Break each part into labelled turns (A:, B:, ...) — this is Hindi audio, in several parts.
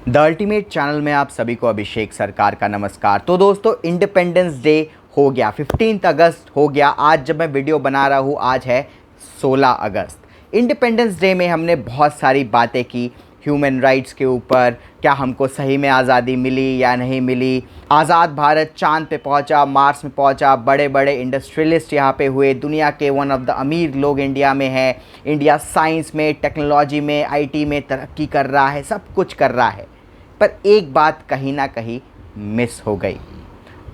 A: द अल्टीमेट चैनल में आप सभी को अभिषेक सरकार का नमस्कार। तो दोस्तों, इंडिपेंडेंस डे हो गया, 15 अगस्त हो गया। आज जब मैं वीडियो बना रहा हूँ, आज है 16 अगस्त। इंडिपेंडेंस डे में हमने बहुत सारी बातें की ह्यूमन राइट्स के ऊपर, क्या हमको सही में आज़ादी मिली या नहीं मिली। आज़ाद भारत चांद पे पहुंचा, मार्स में पहुंचा, बड़े बड़े इंडस्ट्रियलिस्ट यहाँ पे हुए, दुनिया के वन ऑफ द अमीर लोग इंडिया में हैं। इंडिया साइंस में, टेक्नोलॉजी में, आईटी में तरक्की कर रहा है, सब कुछ कर रहा है। पर एक बात कहीं ना कहीं मिस हो गई।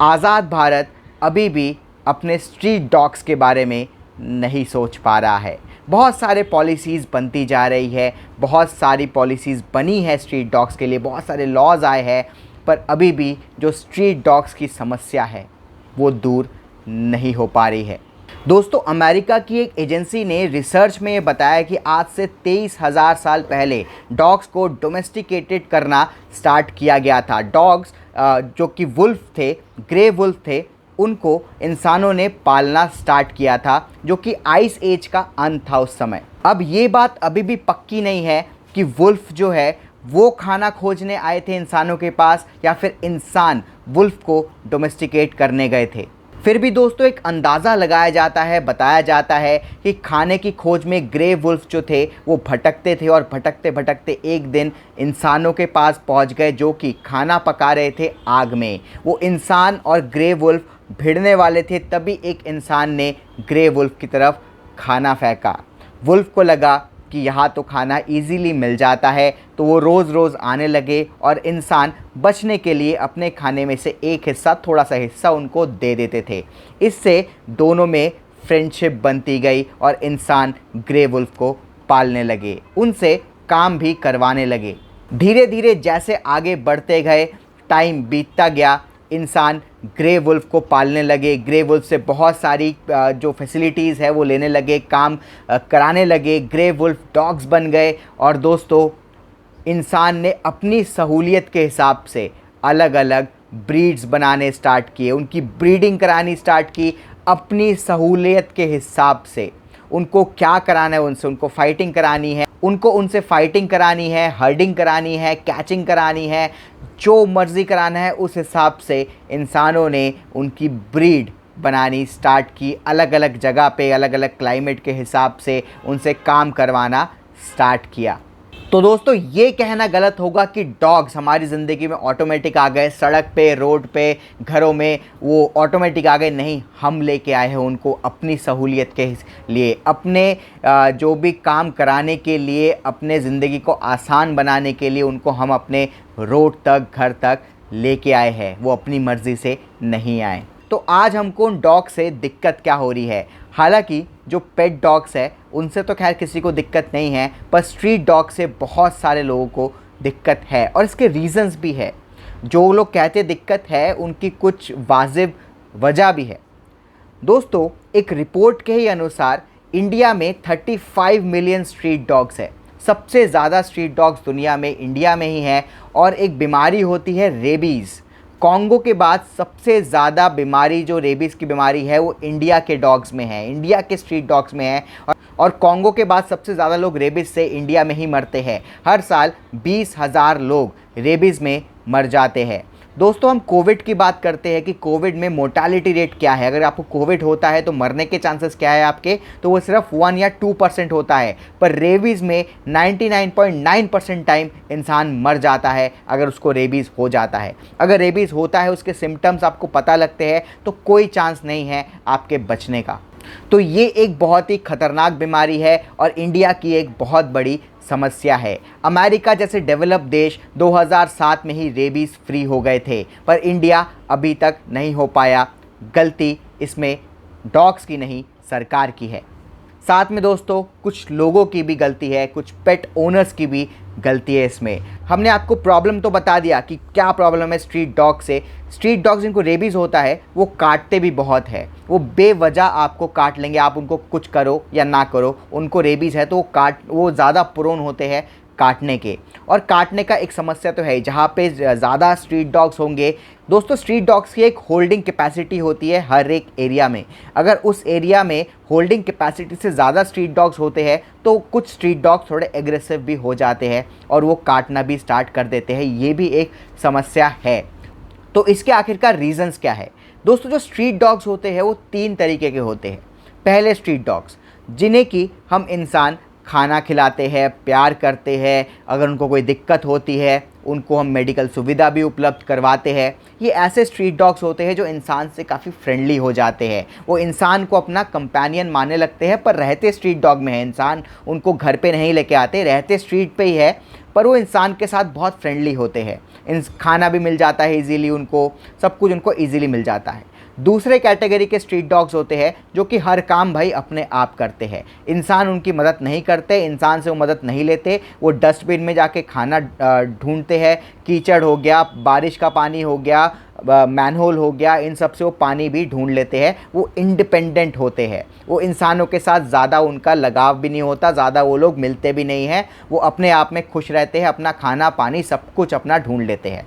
A: आज़ाद भारत अभी भी अपने स्ट्रीट डॉग्स के बारे में नहीं सोच पा रहा है। बहुत सारे पॉलिसीज़ बनती जा रही है, बहुत सारी पॉलिसीज़ बनी है स्ट्रीट डॉग्स के लिए, बहुत सारे लॉज आए हैं, पर अभी भी जो स्ट्रीट डॉग्स की समस्या है वो दूर नहीं हो पा रही है। दोस्तों, अमेरिका की एक एजेंसी ने रिसर्च में ये बताया कि आज से 23,000 साल पहले डॉग्स को डोमेस्टिकेटेड करना स्टार्ट किया गया था। डॉग्स जो कि वुल्फ थे, ग्रे वुल्फ थे, उनको इंसानों ने पालना स्टार्ट किया था, जो कि आइस एज का अंत था उस समय। अब ये बात अभी भी पक्की नहीं है कि वुल्फ जो है वो खाना खोजने आए थे इंसानों के पास, या फिर इंसान वुल्फ को डोमेस्टिकेट करने गए थे। फिर भी दोस्तों, एक अंदाज़ा लगाया जाता है, बताया जाता है कि खाने की खोज में ग्रे वुल्फ जो थे वो भटकते थे, और भटकते भटकते एक दिन इंसानों के पास पहुंच गए, जो कि खाना पका रहे थे आग में। वो इंसान और ग्रे वुल्फ भिड़ने वाले थे, तभी एक इंसान ने ग्रे वुल्फ की तरफ खाना फेंका। वुल्फ को लगा कि यहाँ तो खाना इजीली मिल जाता है, तो वो रोज़ रोज़ आने लगे, और इंसान बचने के लिए अपने खाने में से एक हिस्सा, थोड़ा सा हिस्सा उनको दे देते थे। इससे दोनों में फ्रेंडशिप बनती गई, और इंसान ग्रे वुल्फ को पालने लगे, उनसे काम भी करवाने लगे। धीरे धीरे जैसे आगे बढ़ते गए, टाइम बीतता गया, इंसान ग्रे वुल्फ को पालने लगे। ग्रे वुल्फ से बहुत सारी जो फैसिलिटीज़ है वो लेने लगे, काम कराने लगे। ग्रे वुल्फ डॉग्स बन गए, और दोस्तों, इंसान ने अपनी सहूलियत के हिसाब से अलग अलग ब्रीड्स बनाने स्टार्ट किए, उनकी ब्रीडिंग करानी स्टार्ट की अपनी सहूलियत के हिसाब से। उनको क्या कराना है, उनसे उनको फाइटिंग करानी है, उनको उनसे फाइटिंग करानी है, हर्डिंग करानी है, कैचिंग करानी है, जो मर्ज़ी कराना है, उस हिसाब से इंसानों ने उनकी ब्रीड बनानी स्टार्ट की। अलग अलग जगह पे, अलग अलग क्लाइमेट के हिसाब से उनसे काम करवाना स्टार्ट किया। तो दोस्तों, ये कहना गलत होगा कि डॉग्स हमारी ज़िंदगी में ऑटोमेटिक आ गए, सड़क पे, रोड पे, घरों में वो ऑटोमेटिक आ गए। नहीं, हम लेके आए हैं उनको अपनी सहूलियत के लिए, अपने जो भी काम कराने के लिए, अपने ज़िंदगी को आसान बनाने के लिए उनको हम अपने रोड तक, घर तक लेके आए हैं। वो अपनी मर्ज़ी से नहीं आए। तो आज हमको उन डॉग से दिक्कत क्या हो रही है? हालांकि जो पेट डॉग्स है उनसे तो खैर किसी को दिक्कत नहीं है, पर स्ट्रीट डॉग से बहुत सारे लोगों को दिक्कत है, और इसके रीज़न्स भी है। जो लोग कहते दिक्कत है, उनकी कुछ वाजिब वजह भी है। दोस्तों, एक रिपोर्ट के ही अनुसार इंडिया में 35 मिलियन स्ट्रीट डॉग्स है। सबसे ज़्यादा स्ट्रीट डॉग्स दुनिया में इंडिया में ही है, और एक बीमारी होती है रेबीज़। कॉन्गो के बाद सबसे ज़्यादा बीमारी, जो रेबीज़ की बीमारी है, वो इंडिया के डॉग्स में है, इंडिया के स्ट्रीट डॉग्स में है। और कॉन्गो के बाद सबसे ज़्यादा लोग रेबीज़ से इंडिया में ही मरते हैं। हर साल 20,000 लोग रेबीज़ में मर जाते हैं। दोस्तों, हम कोविड की बात करते हैं कि कोविड में मोर्टालिटी रेट क्या है। अगर आपको कोविड होता है तो मरने के चांसेस क्या है आपके, तो वो सिर्फ 1 या 2% होता है। पर रेबीज़ में 99.9% टाइम इंसान मर जाता है अगर उसको रेबीज़ हो जाता है। अगर रेबीज़ होता है, उसके सिम्टम्स आपको पता लगते हैं, तो कोई चांस नहीं है आपके बचने का। तो ये एक बहुत ही खतरनाक बीमारी है, और इंडिया की एक बहुत बड़ी समस्या है। अमेरिका जैसे डेवलप देश 2007 में ही रेबीज़ फ्री हो गए थे, पर इंडिया अभी तक नहीं हो पाया। गलती इसमें डॉग्स की नहीं, सरकार की है। साथ में दोस्तों, कुछ लोगों की भी गलती है, कुछ पेट ओनर्स की भी गलती है इसमें। हमने आपको प्रॉब्लम तो बता दिया कि क्या प्रॉब्लम है स्ट्रीट डॉग से। स्ट्रीट डॉग जिनको रेबीज़ होता है वो काटते भी बहुत है, वो बेवजह आपको काट लेंगे, आप उनको कुछ करो या ना करो, उनको रेबीज़ है तो वो ज़्यादा प्रोन होते हैं काटने के। और काटने का एक समस्या तो है, जहाँ पे ज़्यादा स्ट्रीट डॉग्स होंगे दोस्तों, स्ट्रीट डॉग्स की एक होल्डिंग कैपेसिटी होती है हर एक एरिया में। अगर उस एरिया में होल्डिंग कैपेसिटी से ज़्यादा स्ट्रीट डॉग्स होते हैं तो कुछ स्ट्रीट डॉग्स थोड़े एग्रेसिव भी हो जाते हैं और वो काटना भी स्टार्ट कर देते हैं। ये भी एक समस्या है। तो इसके आखिरकार रीज़न्स क्या है दोस्तों? जो स्ट्रीट डॉग्स होते हैं वो 3 तरीके के होते हैं। पहले स्ट्रीट डॉग्स, जिन्हें कि हम इंसान खाना खिलाते हैं, प्यार करते हैं, अगर उनको कोई दिक्कत होती है उनको हम मेडिकल सुविधा भी उपलब्ध करवाते हैं। ये ऐसे स्ट्रीट डॉग्स होते हैं जो इंसान से काफ़ी फ्रेंडली हो जाते हैं, वो इंसान को अपना कंपेनियन मानने लगते हैं, पर रहते स्ट्रीट डॉग में है। इंसान उनको घर पे नहीं लेके आते, रहते स्ट्रीट पे ही है, पर वो इंसान के साथ बहुत फ्रेंडली होते हैं। खाना भी मिल जाता है ईज़िली उनको, सब कुछ उनको ईज़िली मिल जाता है। दूसरे कैटेगरी के स्ट्रीट डॉग्स होते हैं जो कि हर काम भाई अपने आप करते हैं, इंसान उनकी मदद नहीं करते, इंसान से वो मदद नहीं लेते। वो डस्टबिन में जाके खाना ढूंढते हैं, कीचड़ हो गया, बारिश का पानी हो गया, मैनहोल हो गया, इन सब से वो पानी भी ढूंढ लेते हैं। वो इंडिपेंडेंट होते हैं, वो इंसानों के साथ ज़्यादा उनका लगाव भी नहीं होता, ज़्यादा वो लोग मिलते भी नहीं हैं, वो अपने आप में खुश रहते हैं, अपना खाना पानी सब कुछ अपना ढूंढ लेते हैं।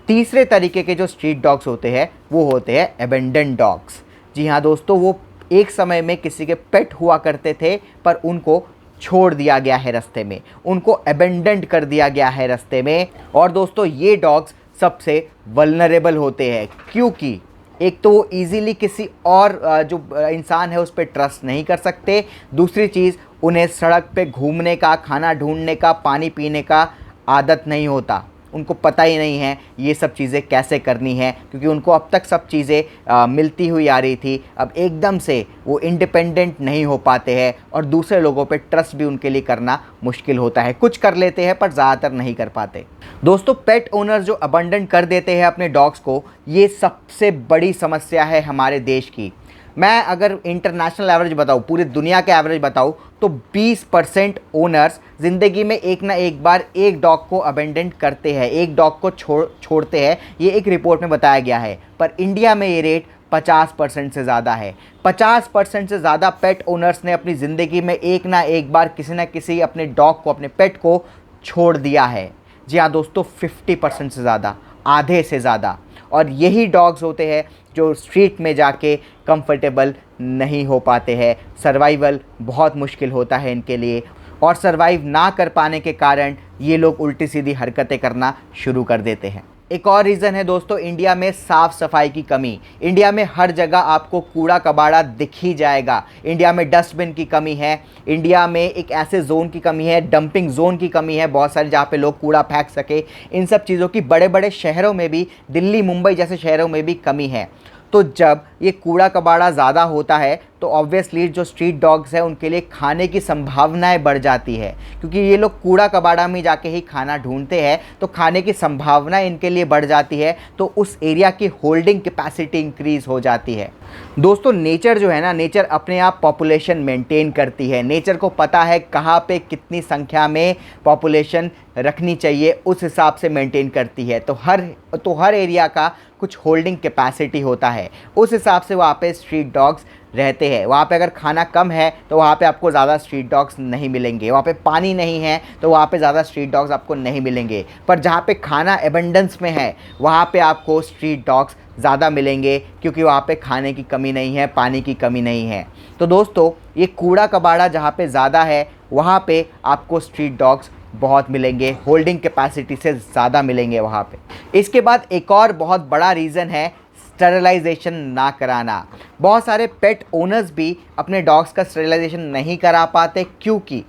A: तीसरे तरीके के जो स्ट्रीट डॉग्स होते हैं वो होते हैं एबेंडन डॉग्स। जी हाँ दोस्तों, वो एक समय में किसी के पेट हुआ करते थे पर उनको छोड़ दिया गया है रास्ते में, उनको एबेंडेंट कर दिया गया है रास्ते में। और दोस्तों ये डॉग्स सबसे वल्नरेबल होते हैं, क्योंकि एक तो वो ईज़िली किसी और जो इंसान है उस पर ट्रस्ट नहीं कर सकते। दूसरी चीज़, उन्हें सड़क पे घूमने का, खाना ढूंढने का, पानी पीने का आदत नहीं होता, उनको पता ही नहीं है ये सब चीज़ें कैसे करनी है, क्योंकि उनको अब तक सब चीज़ें मिलती हुई आ रही थी। अब एकदम से वो इंडिपेंडेंट नहीं हो पाते हैं और दूसरे लोगों पे ट्रस्ट भी उनके लिए करना मुश्किल होता है। कुछ कर लेते हैं पर ज़्यादातर नहीं कर पाते। दोस्तों पेट ओनर जो अबंडन कर देते हैं अपने डॉग्स को, ये सबसे बड़ी समस्या है हमारे देश की। मैं अगर इंटरनेशनल एवरेज बताऊँ, पूरी दुनिया के एवरेज बताऊँ, तो 20% ओनर्स ज़िंदगी में एक ना एक बार एक डॉग को अबेंडेंट करते हैं, एक डॉग को छोड़ते हैं। ये एक रिपोर्ट में बताया गया है, पर इंडिया में ये रेट 50% से ज़्यादा है। 50% से ज़्यादा पेट ओनर्स ने अपनी ज़िंदगी में एक ना एक बार किसी न किसी अपने डॉग को, अपने पेट को छोड़ दिया है। जी हाँ दोस्तों, 50% से ज़्यादा, आधे से ज़्यादा। और यही डॉग्स होते हैं जो स्ट्रीट में जाके कंफर्टेबल नहीं हो पाते हैं, सर्वाइवल बहुत मुश्किल होता है इनके लिए, और सर्वाइव ना कर पाने के कारण ये लोग उल्टी सीधी हरकतें करना शुरू कर देते हैं। एक और रीज़न है दोस्तों, इंडिया में साफ़ सफाई की कमी। इंडिया में हर जगह आपको कूड़ा कबाड़ा दिख ही जाएगा। इंडिया में डस्टबिन की कमी है, इंडिया में एक ऐसे जोन की कमी है, डंपिंग जोन की कमी है बहुत सारी, जहाँ पे लोग कूड़ा फेंक सके। इन सब चीज़ों की बड़े बड़े शहरों में भी, दिल्ली मुंबई जैसे शहरों में भी कमी है। तो जब ये कूड़ा कबाड़ा ज़्यादा होता है तो ऑब्वियसली जो स्ट्रीट डॉग्स हैं उनके लिए खाने की संभावनाएं बढ़ जाती है, क्योंकि ये लोग कूड़ा कबाड़ा में जाके ही खाना ढूंढते हैं, तो खाने की संभावना इनके लिए बढ़ जाती है, तो उस एरिया की होल्डिंग कैपेसिटी इंक्रीज़ हो जाती है। दोस्तों नेचर जो है ना, नेचर अपने आप पॉपुलेशन मेंटेन करती है। नेचर को पता है कहाँ पे कितनी संख्या में पॉपुलेशन रखनी चाहिए, उस हिसाब से मेंटेन करती है। तो हर एरिया का कुछ होल्डिंग कैपेसिटी होता है, उस हिसाब से वहाँ पे स्ट्रीट डॉग्स रहते हैं। वहाँ पे अगर खाना कम है तो वहाँ पे आपको ज़्यादा स्ट्रीट डॉग्स नहीं मिलेंगे, वहाँ पे पानी नहीं है तो वहाँ पे ज़्यादा स्ट्रीट डॉग्स आपको नहीं मिलेंगे। पर जहाँ पे खाना एबंडेंस में है वहाँ पे आपको स्ट्रीट डॉग्स ज़्यादा मिलेंगे, क्योंकि वहाँ पे खाने की कमी नहीं है, पानी की कमी नहीं है। तो दोस्तों ये कूड़ा कबाड़ा जहाँ पे ज़्यादा है वहाँ पे आपको स्ट्रीट डॉग्स बहुत मिलेंगे, होल्डिंग कैपेसिटी से ज़्यादा मिलेंगे वहाँ पे। इसके बाद एक और बहुत बड़ा रीज़न है स्टरलाइजेशन ना कराना। बहुत सारे पेट ओनर्स भी अपने डॉग्स का स्टरलाइजेशन नहीं करा पाते, क्योंकि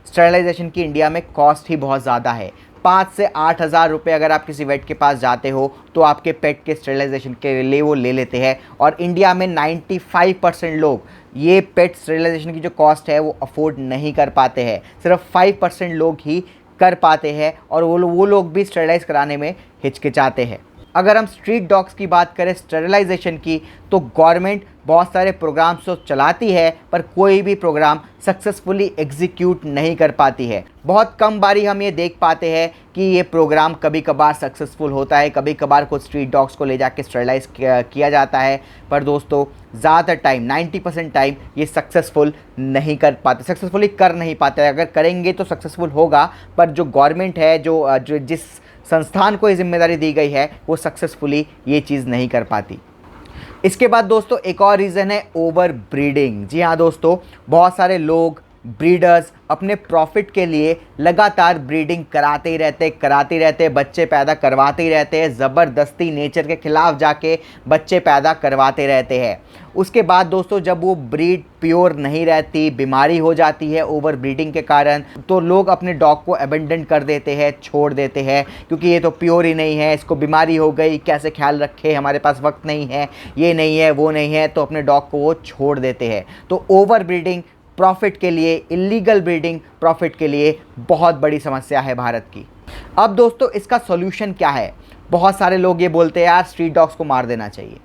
A: स्टरलाइजेशन की इंडिया में कॉस्ट ही बहुत ज़्यादा है। 5 से 8 हज़ार रुपये अगर आप किसी वेट के पास जाते हो तो आपके पेट के स्टरलाइजेशन के लिए वो ले लेते हैं। और इंडिया में 95% लोग ये पेट स्टरलाइजेशन की जो कॉस्ट है वो अफोर्ड नहीं कर पाते हैं, सिर्फ 5% लोग ही कर पाते हैं, और वो लोग भी स्टरलाइज कराने में हिचकिचाते हैं। अगर हम स्ट्रीट डॉग्स की बात करें, स्टेरिलाइजेशन की, तो गवर्नमेंट बहुत सारे प्रोग्राम्स तो चलाती है पर कोई भी प्रोग्राम सक्सेसफुली एग्जीक्यूट नहीं कर पाती है। बहुत कम बारी हम ये देख पाते हैं कि ये प्रोग्राम कभी कभार सक्सेसफुल होता है, कभी कभार कुछ स्ट्रीट डॉग्स को ले जाके स्टेरिलाइज किया जाता है, पर दोस्तों ज़्यादातर टाइम 90% टाइम ये सक्सेसफुली कर नहीं पाते। अगर करेंगे तो सक्सेसफुल होगा, पर जो गवर्नमेंट है, जो जिस संस्थान को ये जिम्मेदारी दी गई है, वो सक्सेसफुली ये चीज़ नहीं कर पाती। इसके बाद दोस्तों एक और रीज़न है ओवर ब्रीडिंग। जी हाँ दोस्तों, बहुत सारे लोग ब्रीडर्स अपने प्रॉफिट के लिए लगातार ब्रीडिंग कराते ही रहते, बच्चे पैदा करवाते ही रहते हैं, ज़बरदस्ती नेचर के ख़िलाफ़ जाके बच्चे पैदा करवाते रहते हैं। उसके बाद दोस्तों जब वो ब्रीड प्योर नहीं रहती, बीमारी हो जाती है ओवर ब्रीडिंग के कारण, तो लोग अपने डॉग को अबेंडन कर देते हैं, छोड़ देते हैं, क्योंकि ये तो प्योर ही नहीं है, इसको बीमारी हो गई, कैसे ख्याल रखे, हमारे पास वक्त नहीं है, ये नहीं है, वो नहीं है, तो अपने डॉग को वो छोड़ देते हैं। तो ओवर ब्रीडिंग प्रॉफिट के लिए, इलीगल ब्रीडिंग प्रॉफिट के लिए बहुत बड़ी समस्या है भारत की। अब दोस्तों इसका सॉल्यूशन क्या है? बहुत सारे लोग ये बोलते हैं यार स्ट्रीट डॉग्स को मार देना चाहिए,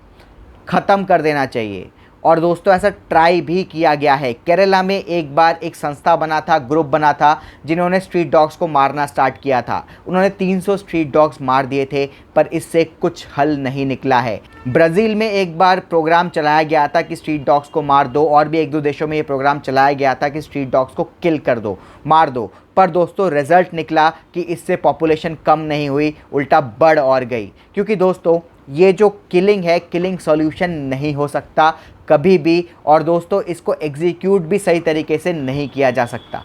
A: ख़त्म कर देना चाहिए। और दोस्तों ऐसा ट्राई भी किया गया है। केरला में एक बार एक संस्था बना था, ग्रुप बना था, जिन्होंने स्ट्रीट डॉग्स को मारना स्टार्ट किया था। उन्होंने 300 स्ट्रीट डॉग्स मार दिए थे, पर इससे कुछ हल नहीं निकला है। ब्राज़ील में एक बार प्रोग्राम चलाया गया था कि स्ट्रीट डॉग्स को मार दो, और भी एक दो देशों में ये प्रोग्राम चलाया गया था कि स्ट्रीट डॉग्स को किल कर दो, मार दो, पर दोस्तों रिज़ल्ट निकला कि इससे पॉपुलेशन कम नहीं हुई, उल्टा बढ़ और गई। क्योंकि दोस्तों ये जो किलिंग है, किलिंग सॉल्यूशन नहीं हो सकता कभी भी, और दोस्तों इसको एग्जीक्यूट भी सही तरीके से नहीं किया जा सकता।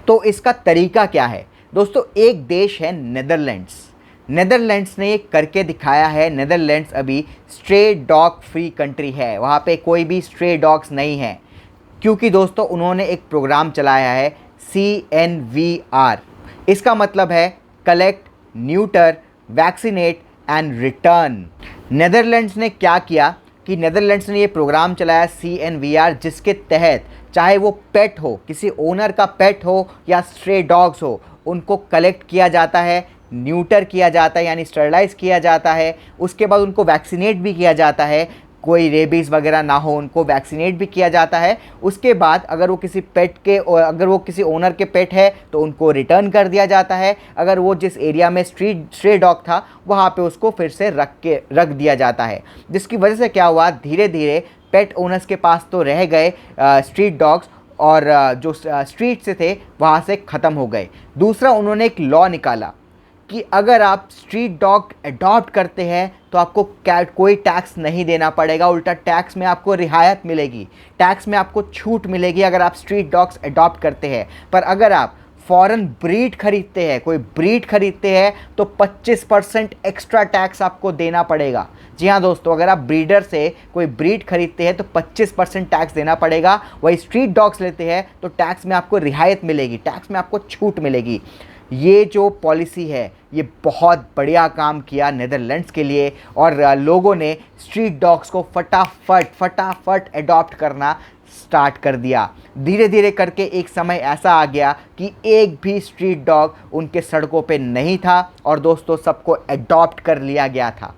A: तो इसका तरीका क्या है? दोस्तों एक देश है नेदरलैंड्स। नेदरलैंड्स ने ये करके दिखाया है। नेदरलैंड्स अभी स्ट्रे डॉग फ्री कंट्री है, वहाँ पे कोई भी स्ट्रे डॉग्स नहीं है, क्योंकि दोस्तों उन्होंने एक प्रोग्राम चलाया है CNVR। इसका मतलब है collect, neuter, vaccinate and return. Netherlands ने क्या किया कि नेदरलैंड्स ने ये प्रोग्राम चलाया CNVR, जिसके तहत चाहे वो पेट हो, किसी ओनर का पेट हो या स्ट्रे डॉग्स हो, उनको कलेक्ट किया जाता है, न्यूटर किया जाता है यानी स्टरलाइज किया जाता है, उसके बाद उनको वैक्सीनेट भी किया जाता है, कोई रेबीज़ वगैरह ना हो उनको वैक्सीनेट भी किया जाता है। उसके बाद अगर वो किसी ओनर के पेट है तो उनको रिटर्न कर दिया जाता है। अगर वो जिस एरिया में स्ट्रे डॉग था वहाँ पे उसको फिर से रख दिया जाता है, जिसकी वजह से क्या हुआ, धीरे धीरे पेट ओनर्स के पास तो रह गए स्ट्रीट डॉग्स, और जो स्ट्रीट से थे वहाँ से ख़त्म हो गए। दूसरा उन्होंने एक लॉ निकाला कि अगर आप स्ट्रीट डॉग अडॉप्ट करते हैं तो आपको कोई टैक्स नहीं देना पड़ेगा, उल्टा टैक्स में आपको रियायत मिलेगी, टैक्स में आपको छूट मिलेगी अगर आप स्ट्रीट डॉग्स अडॉप्ट करते हैं। पर अगर आप फॉरेन ब्रीड खरीदते हैं, कोई ब्रीड खरीदते हैं, तो 25% एक्स्ट्रा टैक्स आपको देना पड़ेगा। जी हाँ दोस्तों, अगर आप ब्रीडर से कोई ब्रीड खरीदते हैं तो 25% टैक्स देना पड़ेगा। वही स्ट्रीट डॉग्स लेते हैं तो टैक्स में आपको रियायत मिलेगी, टैक्स में आपको छूट मिलेगी। ये जो पॉलिसी है ये बहुत बढ़िया काम किया नेदरलैंड्स के लिए, और लोगों ने स्ट्रीट डॉग्स को फटाफट अडॉप्ट करना स्टार्ट कर दिया। धीरे धीरे करके एक समय ऐसा आ गया कि एक भी स्ट्रीट डॉग उनके सड़कों पे नहीं था, और दोस्तों सबको अडॉप्ट कर लिया गया था।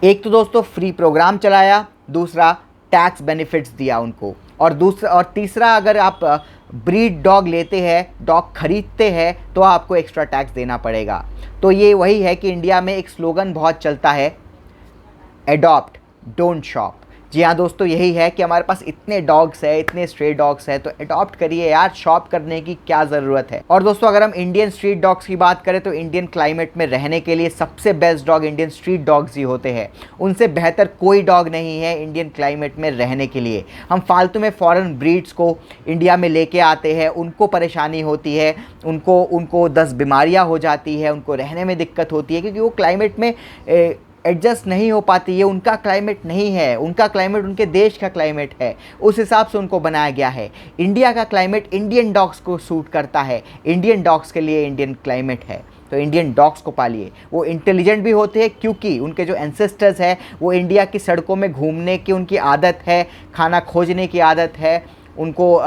A: एक तो दोस्तों फ्री प्रोग्राम चलाया, दूसरा टैक्स बेनिफिट्स दिया उनको, और तीसरा अगर आप ब्रीड डॉग लेते हैं, डॉग खरीदते हैं, तो आपको एक्स्ट्रा टैक्स देना पड़ेगा। तो ये वही है कि इंडिया में एक स्लोगन बहुत चलता है, अडॉप्ट डोंट शॉप। जी हाँ दोस्तों, यही है कि हमारे पास इतने डॉग्स है, इतने स्ट्रे डॉग्स है, तो अडॉप्ट करिए यार, शॉप करने की क्या ज़रूरत है। और दोस्तों अगर हम इंडियन स्ट्रीट डॉग्स की बात करें तो इंडियन क्लाइमेट में रहने के लिए सबसे best dog Indian street dogs ही होते हैं। उनसे बेहतर कोई डॉग नहीं है इंडियन क्लाइमेट में रहने के लिए। हम फालतू में फॉरेन ब्रीड्स को इंडिया में लेके आते हैं, उनको परेशानी होती है, उनको 10 बीमारियाँ हो जाती है, उनको रहने में दिक्कत होती है, क्योंकि वो क्लाइमेट में एडजस्ट नहीं हो पाती। ये उनका क्लाइमेट नहीं है, उनका क्लाइमेट उनके देश का क्लाइमेट है, उस हिसाब से उनको बनाया गया है। इंडिया का क्लाइमेट इंडियन डॉग्स को सूट करता है, इंडियन डॉग्स के लिए इंडियन क्लाइमेट है, तो इंडियन डॉग्स को पालिए। वो इंटेलिजेंट भी होते हैं क्योंकि उनके जो एंसेस्टर्स हैं वो इंडिया की सड़कों में घूमने की उनकी आदत है, खाना खोजने की आदत है, उनको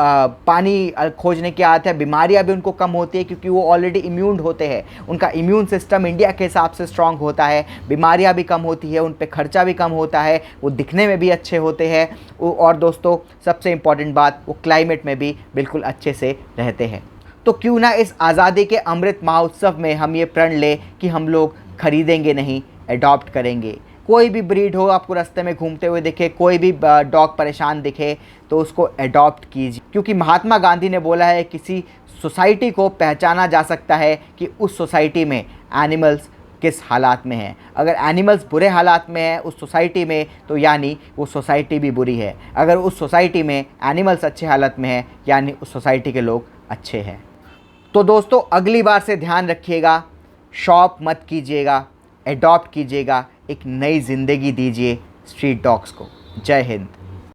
A: पानी खोजने की आदत है, बीमारियां भी उनको कम होती है क्योंकि वो ऑलरेडी इम्यून होते हैं। उनका इम्यून सिस्टम इंडिया के हिसाब से स्ट्रांग होता है, बीमारियां भी कम होती है, उन पे खर्चा भी कम होता है, वो दिखने में भी अच्छे होते हैं। और दोस्तों सबसे इम्पॉर्टेंट बात, वो क्लाइमेट में भी बिल्कुल अच्छे से रहते हैं। तो क्यों ना इस आज़ादी के अमृत महोत्सव में हम ये प्रण लें कि हम लोग खरीदेंगे नहीं, अडॉप्ट करेंगे। कोई भी ब्रीड हो, आपको रास्ते में घूमते हुए दिखे, कोई भी डॉग परेशान दिखे तो उसको अडॉप्ट कीजिए, क्योंकि महात्मा गांधी ने बोला है किसी सोसाइटी को पहचाना जा सकता है कि उस सोसाइटी में एनिमल्स किस हालात में हैं। अगर एनिमल्स बुरे हालात में हैं उस सोसाइटी में, तो यानी वो सोसाइटी भी बुरी है। अगर उस सोसाइटी में एनिमल्स अच्छे हालत में हैं, यानी उस सोसाइटी के लोग अच्छे हैं। तो दोस्तों अगली बार से ध्यान रखिएगा, शॉप मत कीजिएगा, अडॉप्ट कीजिएगा, एक नई ज़िंदगी दीजिए स्ट्रीट डॉग्स को। जय हिंद।